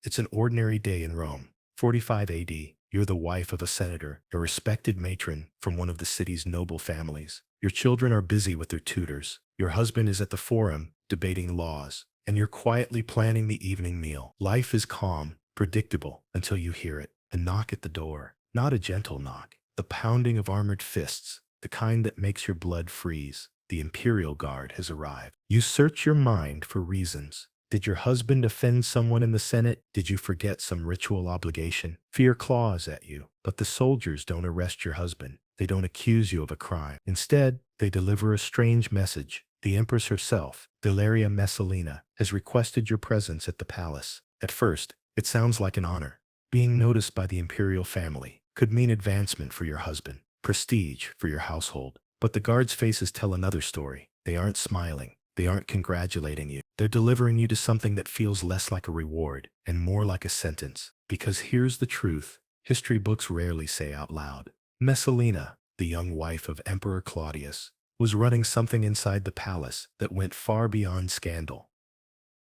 It's an ordinary day in Rome. 45 AD. You're the wife of a senator, a respected matron from one of the city's noble families. Your children are busy with their tutors. Your husband is at the forum, debating laws, and you're quietly planning the evening meal. Life is calm, predictable, until you hear it. A knock at the door. Not a gentle knock. The pounding of armored fists, the kind that makes your blood freeze. The Imperial Guard has arrived. You search your mind for reasons. Did your husband offend someone in the Senate? Did you forget some ritual obligation? Fear claws at you, but the soldiers don't arrest your husband. They don't accuse you of a crime. Instead, they deliver a strange message. The Empress herself, Delaria Messalina, has requested your presence at the palace. At first, it sounds like an honor. Being noticed by the imperial family could mean advancement for your husband, prestige for your household. But the guards' faces tell another story. They aren't smiling. They aren't congratulating you. They're delivering you to something that feels less like a reward and more like a sentence. Because here's the truth history books rarely say out loud. Messalina, the young wife of Emperor Claudius, was running something inside the palace that went far beyond scandal.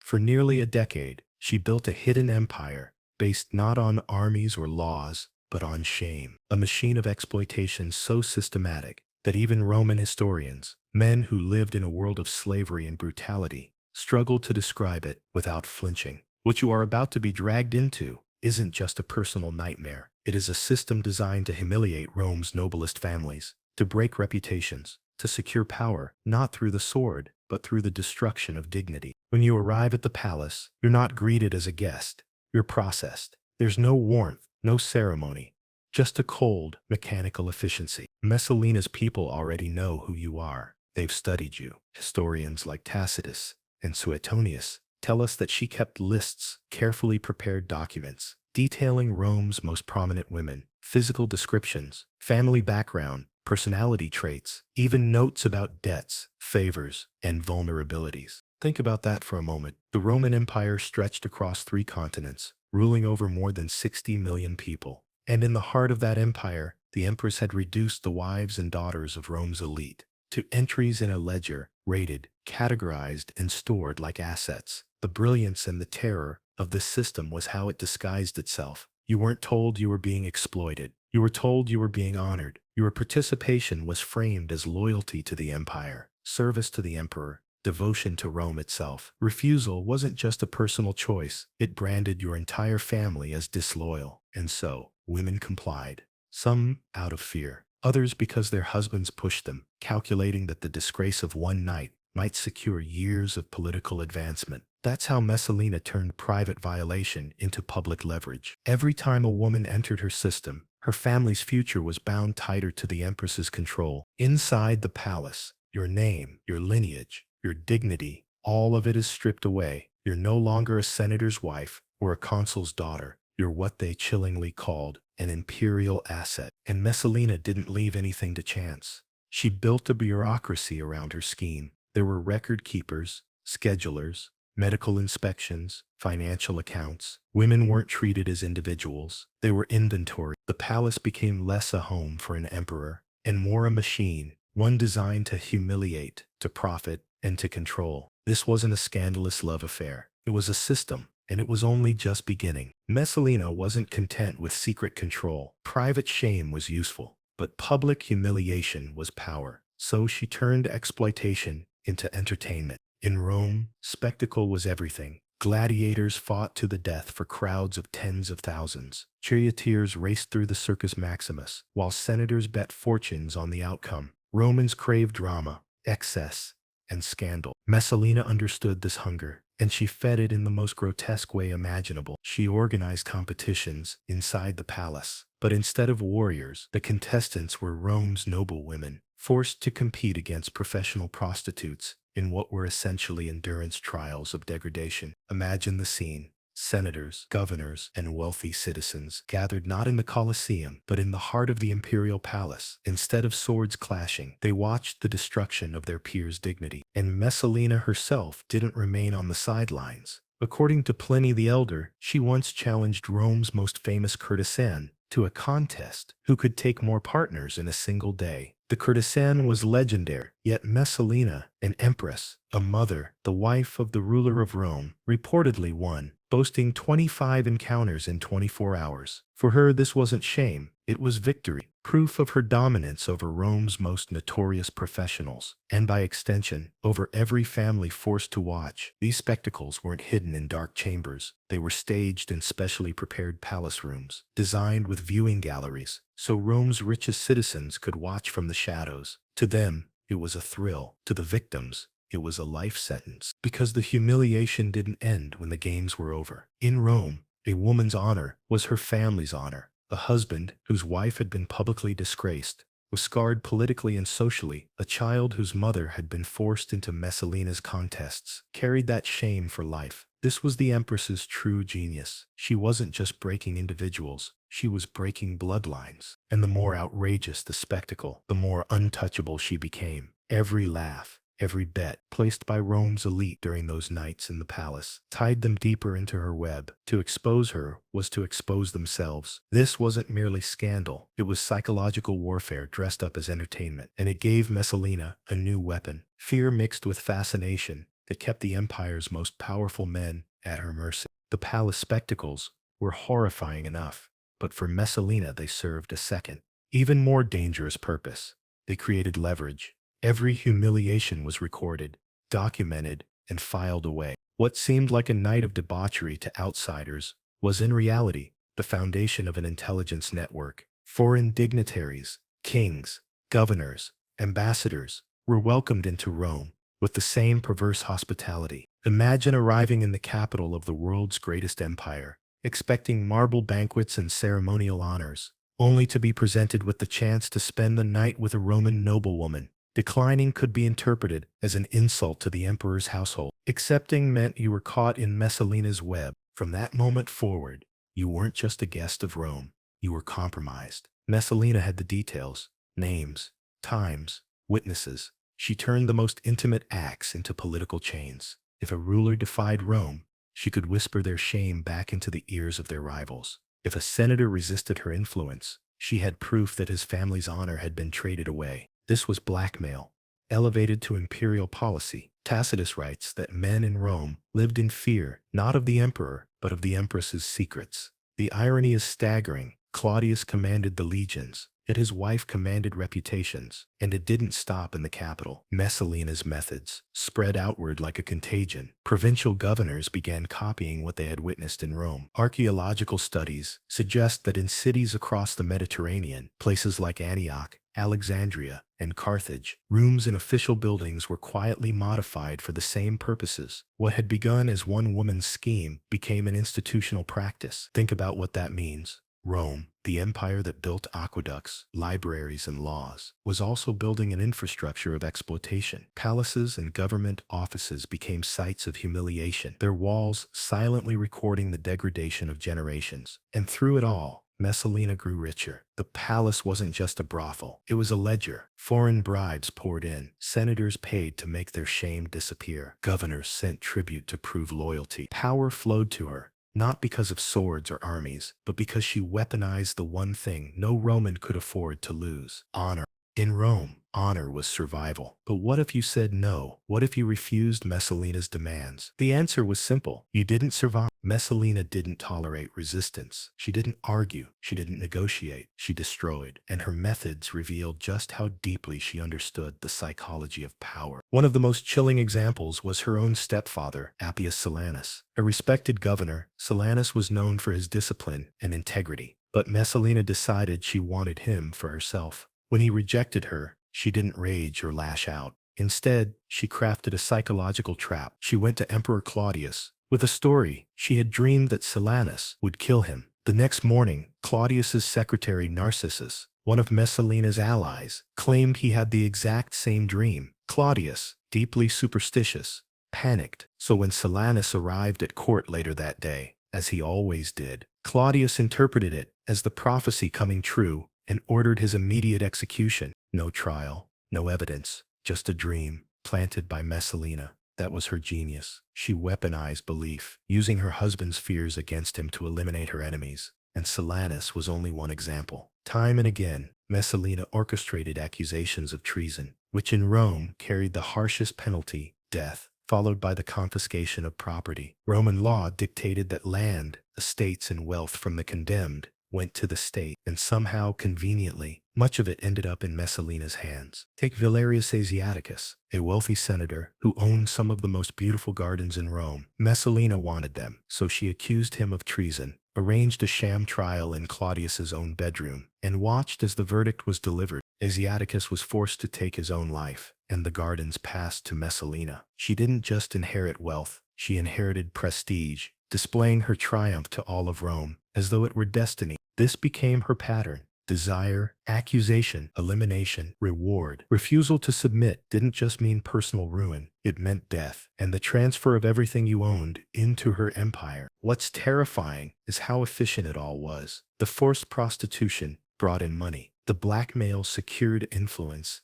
For nearly a decade, she built a hidden empire based not on armies or laws, but on shame. A machine of exploitation so systematic that even Roman historians, men who lived in a world of slavery and brutality, struggle to describe it without flinching. What you are about to be dragged into isn't just a personal nightmare. It is a system designed to humiliate Rome's noblest families, to break reputations, to secure power, not through the sword, but through the destruction of dignity. When you arrive at the palace, you're not greeted as a guest. You're processed. There's no warmth, no ceremony, just a cold, mechanical efficiency. Messalina's people already know who you are. They've studied you. Historians like Tacitus and Suetonius tell us that she kept lists, carefully prepared documents, detailing Rome's most prominent women, physical descriptions, family background, personality traits, even notes about debts, favors, and vulnerabilities. Think about that for a moment. The Roman Empire stretched across 3 continents, ruling over more than 60 million people. And in the heart of that empire, the Empress had reduced the wives and daughters of Rome's elite to entries in a ledger, rated, categorized, and stored like assets. The brilliance and the terror of this system was how it disguised itself. You weren't told you were being exploited. You were told you were being honored. Your participation was framed as loyalty to the empire, service to the emperor, devotion to Rome itself. Refusal wasn't just a personal choice. It branded your entire family as disloyal. And so, women complied. Some out of fear, others because their husbands pushed them, calculating that the disgrace of one night might secure years of political advancement. That's how Messalina turned private violation into public leverage. Every time a woman entered her system, her family's future was bound tighter to the Empress's control. Inside the palace, your name, your lineage, your dignity, all of it is stripped away. You're no longer a senator's wife or a consul's daughter. You're what they chillingly called an imperial asset. And Messalina didn't leave anything to chance. She built a bureaucracy around her scheme. There were record keepers, schedulers, medical inspections, financial accounts. Women weren't treated as individuals. They were inventory. The palace became less a home for an emperor and more a machine, one designed to humiliate, to profit, and to control. This wasn't a scandalous love affair. It was a system, and it was only just beginning. Messalina wasn't content with secret control. Private shame was useful, but public humiliation was power. So she turned exploitation into entertainment. In Rome, spectacle was everything. Gladiators fought to the death for crowds of tens of thousands. Charioteers raced through the Circus Maximus, while senators bet fortunes on the outcome. Romans craved drama, excess, and scandal. Messalina understood this hunger, and she fed it in the most grotesque way imaginable. She organized competitions inside the palace. But instead of warriors, the contestants were Rome's noble women, forced to compete against professional prostitutes in what were essentially endurance trials of degradation. Imagine the scene. Senators, governors, and wealthy citizens gathered not in the Colosseum, but in the heart of the imperial palace. Instead of swords clashing, they watched the destruction of their peers' dignity. And Messalina herself didn't remain on the sidelines. According to Pliny the Elder, she once challenged Rome's most famous courtesan to a contest who could take more partners in a single day. The courtesan was legendary, yet Messalina, an empress, a mother, the wife of the ruler of Rome, reportedly won. boasting 25 encounters in 24 hours. For her, this wasn't shame, it was victory, proof of her dominance over Rome's most notorious professionals, and by extension, over every family forced to watch. These spectacles weren't hidden in dark chambers. They were staged in specially prepared palace rooms, designed with viewing galleries, so Rome's richest citizens could watch from the shadows. To them, it was a thrill. To the victims, it was a life sentence, because the humiliation didn't end when the games were over. In Rome, a woman's honor was her family's honor. A husband whose wife had been publicly disgraced was scarred politically and socially. A child whose mother had been forced into Messalina's contests carried that shame for life. This was the Empress's true genius. She wasn't just breaking individuals, she was breaking bloodlines. And the more outrageous the spectacle, the more untouchable she became. Every laugh, every bet placed by Rome's elite during those nights in the palace tied them deeper into her web. To expose her was to expose themselves. This wasn't merely scandal, it was psychological warfare dressed up as entertainment, and it gave Messalina a new weapon, fear mixed with fascination, that kept the empire's most powerful men at her mercy. The palace spectacles were horrifying enough, but for Messalina they served a second, even more dangerous purpose. They created leverage. Every humiliation was recorded, documented, and filed away. What seemed like a night of debauchery to outsiders was in reality the foundation of an intelligence network. Foreign dignitaries, kings, governors, ambassadors were welcomed into Rome with the same perverse hospitality. Imagine arriving in the capital of the world's greatest empire, expecting marble banquets and ceremonial honors, only to be presented with the chance to spend the night with a Roman noblewoman. Declining could be interpreted as an insult to the emperor's household. Accepting meant you were caught in Messalina's web. From that moment forward, you weren't just a guest of Rome, you were compromised. Messalina had the details, names, times, witnesses. She turned the most intimate acts into political chains. If a ruler defied Rome, she could whisper their shame back into the ears of their rivals. If a senator resisted her influence, she had proof that his family's honor had been traded away. This was blackmail, elevated to imperial policy. Tacitus writes that men in Rome lived in fear, not of the emperor, but of the empress's secrets. The irony is staggering. Claudius commanded the legions, yet his wife commanded reputations. And it didn't stop in the capital. Messalina's methods spread outward like a contagion. Provincial governors began copying what they had witnessed in Rome. Archaeological studies suggest that in cities across the Mediterranean, places like Antioch, Alexandria, and Carthage, rooms in official buildings were quietly modified for the same purposes. What had begun as one woman's scheme became an institutional practice. Think about what that means. Rome, the empire that built aqueducts, libraries, and laws, was also building an infrastructure of exploitation. Palaces and government offices became sites of humiliation, their walls silently recording the degradation of generations. And through it all, Messalina grew richer. The palace wasn't just a brothel, it was a ledger. Foreign bribes poured in, senators paid to make their shame disappear, governors sent tribute to prove loyalty. Power flowed to her, not because of swords or armies, but because she weaponized the one thing no Roman could afford to lose: honor. In Rome, honor was survival. But what if you said no? What if you refused Messalina's demands? The answer was simple. You didn't survive. Messalina didn't tolerate resistance. She didn't argue. She didn't negotiate. She destroyed. And her methods revealed just how deeply she understood the psychology of power. One of the most chilling examples was her own stepfather, Appius Silanus. A respected governor, Silanus was known for his discipline and integrity. But Messalina decided she wanted him for herself. When he rejected her, she didn't rage or lash out. Instead, she crafted a psychological trap. She went to Emperor Claudius with a story. She had dreamed that Silanus would kill him. The next morning, Claudius's secretary Narcissus, one of Messalina's allies, claimed he had the exact same dream. Claudius, deeply superstitious, panicked. So when Silanus arrived at court later that day, as he always did, Claudius interpreted it as the prophecy coming true and ordered his immediate execution. No trial, no evidence, just a dream planted by Messalina. That was her genius. She weaponized belief, using her husband's fears against him to eliminate her enemies. And Silanus was only one example. Time and again, Messalina orchestrated accusations of treason, which in Rome carried the harshest penalty, death. followed by the confiscation of property. Roman law dictated that land, estates, and wealth from the condemned went to the state, and somehow, conveniently, much of it ended up in Messalina's hands. Take Valerius Asiaticus, a wealthy senator who owned some of the most beautiful gardens in Rome. Messalina wanted them, so she accused him of treason, arranged a sham trial in Claudius's own bedroom, and watched as the verdict was delivered. Asiaticus was forced to take his own life, and the gardens passed to Messalina. She didn't just inherit wealth, she inherited prestige, displaying her triumph to all of Rome, as though it were destiny. This became her pattern. Desire, accusation, elimination, reward. Refusal to submit didn't just mean personal ruin, it meant death, and the transfer of everything you owned into her empire. What's terrifying is how efficient it all was. The forced prostitution brought in money. The blackmail secured influence.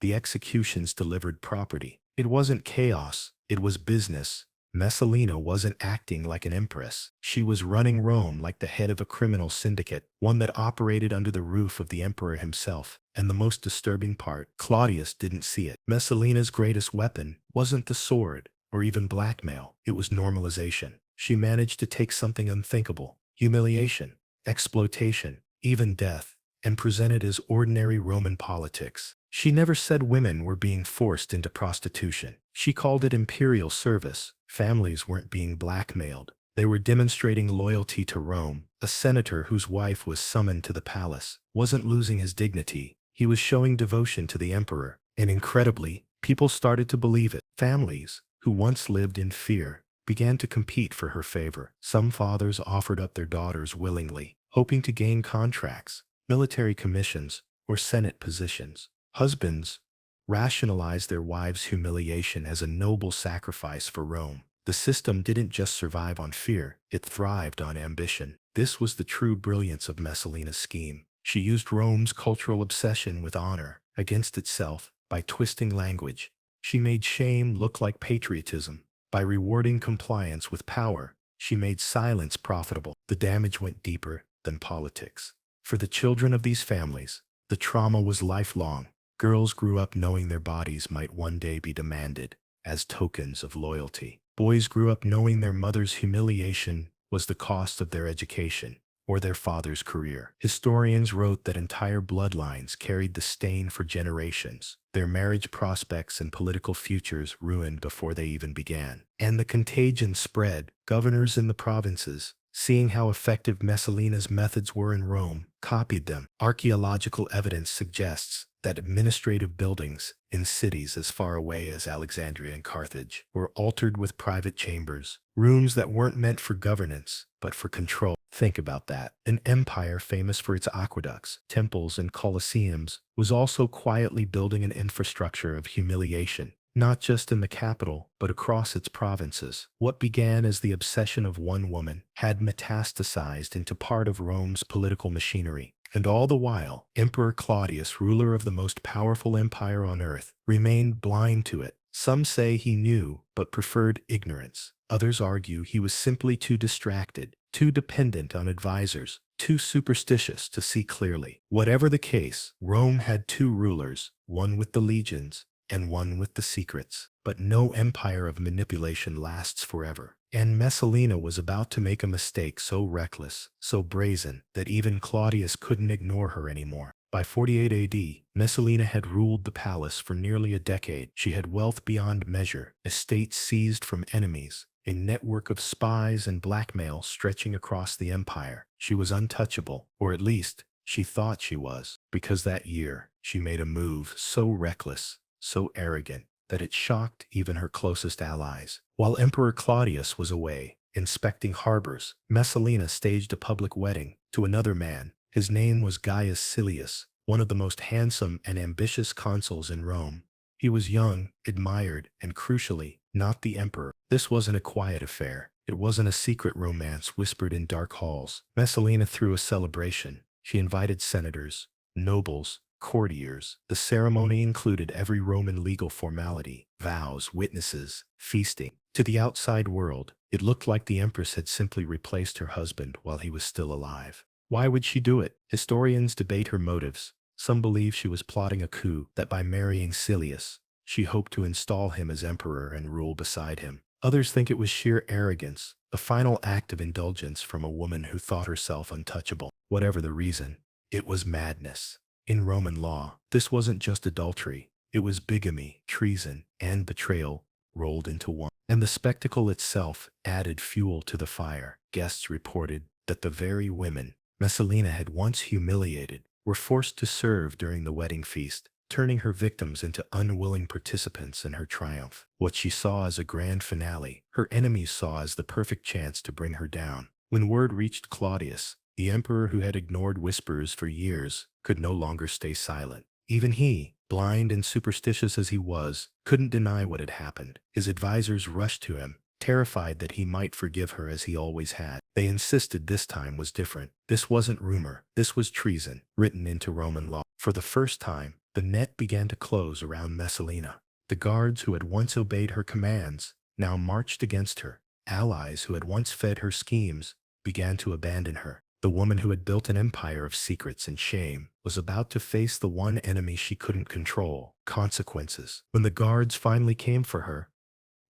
The executions delivered property. It wasn't chaos, it was business. Messalina wasn't acting like an empress. She was running Rome like the head of a criminal syndicate, one that operated under the roof of the emperor himself. And the most disturbing part, Claudius didn't see it. Messalina's greatest weapon wasn't the sword, or even blackmail. It was normalization. She managed to take something unthinkable, humiliation, exploitation, even death, and present it as ordinary Roman politics. She never said women were being forced into prostitution. She called it imperial service. Families weren't being blackmailed. They were demonstrating loyalty to Rome. A senator whose wife was summoned to the palace wasn't losing his dignity. He was showing devotion to the emperor. And incredibly, people started to believe it. Families, who once lived in fear, began to compete for her favor. Some fathers offered up their daughters willingly, hoping to gain contracts, military commissions, or senate positions. Husbands rationalized their wives' humiliation as a noble sacrifice for Rome. The system didn't just survive on fear, it thrived on ambition. This was the true brilliance of Messalina's scheme. She used Rome's cultural obsession with honor against itself by twisting language. She made shame look like patriotism. By rewarding compliance with power, she made silence profitable. The damage went deeper than politics. For the children of these families, the trauma was lifelong. Girls grew up knowing their bodies might one day be demanded as tokens of loyalty. Boys grew up knowing their mother's humiliation was the cost of their education or their father's career. Historians wrote that entire bloodlines carried the stain for generations, their marriage prospects and political futures ruined before they even began. And the contagion spread. Governors in the provinces, seeing how effective Messalina's methods were in Rome, copied them. Archaeological evidence suggests that administrative buildings in cities as far away as Alexandria and Carthage were altered with private chambers, rooms that weren't meant for governance, but for control. Think about that. An empire famous for its aqueducts, temples, and colosseums was also quietly building an infrastructure of humiliation, not just in the capital, but across its provinces. What began as the obsession of one woman had metastasized into part of Rome's political machinery. And all the while, Emperor Claudius, ruler of the most powerful empire on earth, remained blind to it. Some say he knew, but preferred ignorance. Others argue he was simply too distracted, too dependent on advisors, too superstitious to see clearly. Whatever the case, Rome had two rulers, one with the legions, and one with the secrets. But no empire of manipulation lasts forever. And Messalina was about to make a mistake so reckless, so brazen, that even Claudius couldn't ignore her anymore. By 48 AD, Messalina had ruled the palace for nearly a decade. She had wealth beyond measure, estates seized from enemies, a network of spies and blackmail stretching across the empire. She was untouchable, or at least, she thought she was, because that year, she made a move so reckless, so arrogant, that it shocked even her closest allies. While Emperor Claudius was away, inspecting harbors, Messalina staged a public wedding to another man. His name was Gaius Silius, one of the most handsome and ambitious consuls in Rome. He was young, admired, and crucially, not the emperor. This wasn't a quiet affair. It wasn't a secret romance whispered in dark halls. Messalina threw a celebration. She invited senators, nobles, courtiers. The ceremony included every Roman legal formality, vows, witnesses, feasting. To the outside world, it looked like the Empress had simply replaced her husband while he was still alive. Why would she do it? Historians debate her motives. Some believe she was plotting a coup, that by marrying Silius, She hoped to install him as emperor and rule beside him. Others think it was sheer arrogance, a final act of indulgence from a woman who thought herself untouchable. Whatever the reason, it was madness. In Roman law, this wasn't just adultery. It was bigamy, treason, and betrayal rolled into one. And the spectacle itself added fuel to the fire. Guests reported that the very women Messalina had once humiliated were forced to serve during the wedding feast, turning her victims into unwilling participants in her triumph. What she saw as a grand finale, her enemies saw as the perfect chance to bring her down. When word reached Claudius, the emperor who had ignored whispers for years could no longer stay silent. Even he, blind and superstitious as he was, couldn't deny what had happened. His advisors rushed to him, terrified that he might forgive her as he always had. They insisted this time was different. This wasn't rumor. This was treason, written into Roman law. For the first time, the net began to close around Messalina. The guards who had once obeyed her commands now marched against her. Allies who had once fed her schemes began to abandon her. The woman who had built an empire of secrets and shame was about to face the one enemy she couldn't control: consequences. When the guards finally came for her,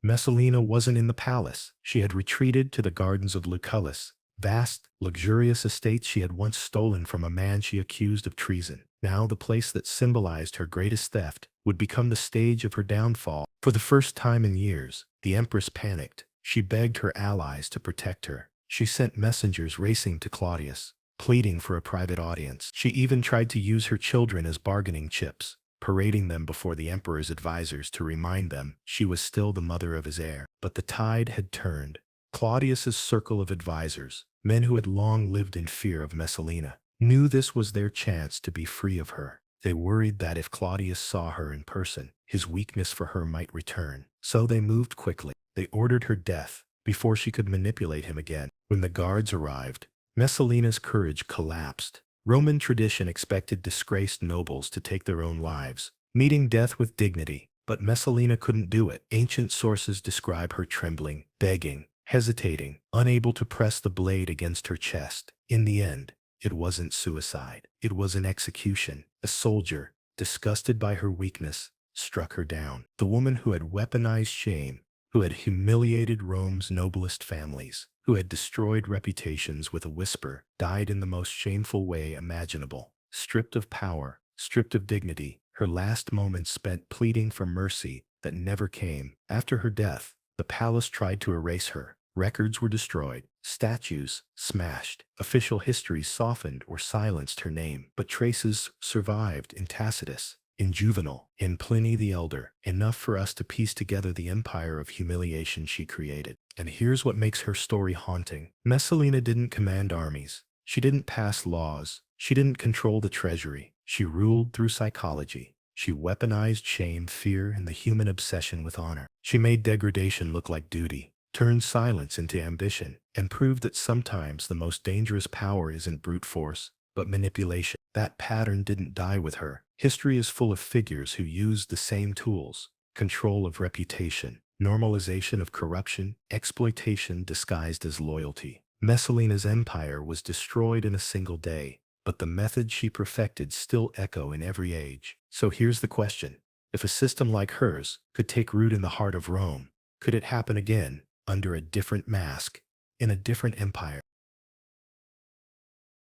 Messalina wasn't in the palace. She had retreated to the gardens of Lucullus, vast, luxurious estates she had once stolen from a man she accused of treason. Now the place that symbolized her greatest theft would become the stage of her downfall. For the first time in years, the Empress panicked. She begged her allies to protect her. She sent messengers racing to Claudius, pleading for a private audience. She even tried to use her children as bargaining chips, parading them before the emperor's advisors to remind them she was still the mother of his heir. But the tide had turned. Claudius's circle of advisors, men who had long lived in fear of Messalina, knew this was their chance to be free of her. They worried that if Claudius saw her in person, his weakness for her might return. So they moved quickly. They ordered her death before she could manipulate him again. When the guards arrived, Messalina's courage collapsed. Roman tradition expected disgraced nobles to take their own lives, meeting death with dignity, but Messalina couldn't do it. Ancient sources describe her trembling, begging, hesitating, unable to press the blade against her chest. In the end, it wasn't suicide. It was an execution. A soldier, disgusted by her weakness, struck her down. The woman who had weaponized shame, who had humiliated Rome's noblest families, who had destroyed reputations with a whisper, died in the most shameful way imaginable. Stripped of power, stripped of dignity, her last moments spent pleading for mercy that never came. After her death, the palace tried to erase her. Records were destroyed, statues smashed, official history softened or silenced her name. But traces survived in Tacitus, in Juvenal, in Pliny the Elder, enough for us to piece together the empire of humiliation she created. And here's what makes her story haunting. Messalina didn't command armies. She didn't pass laws. She didn't control the treasury. She ruled through psychology. She weaponized shame, fear, and the human obsession with honor. She made degradation look like duty, turned silence into ambition, and proved that sometimes the most dangerous power isn't brute force, but manipulation. That pattern didn't die with her. History is full of figures who used the same tools: control of reputation, normalization of corruption, exploitation disguised as loyalty. Messalina's empire was destroyed in a single day, but the methods she perfected still echo in every age. So here's the question. If a system like hers could take root in the heart of Rome, could it happen again, under a different mask, in a different empire?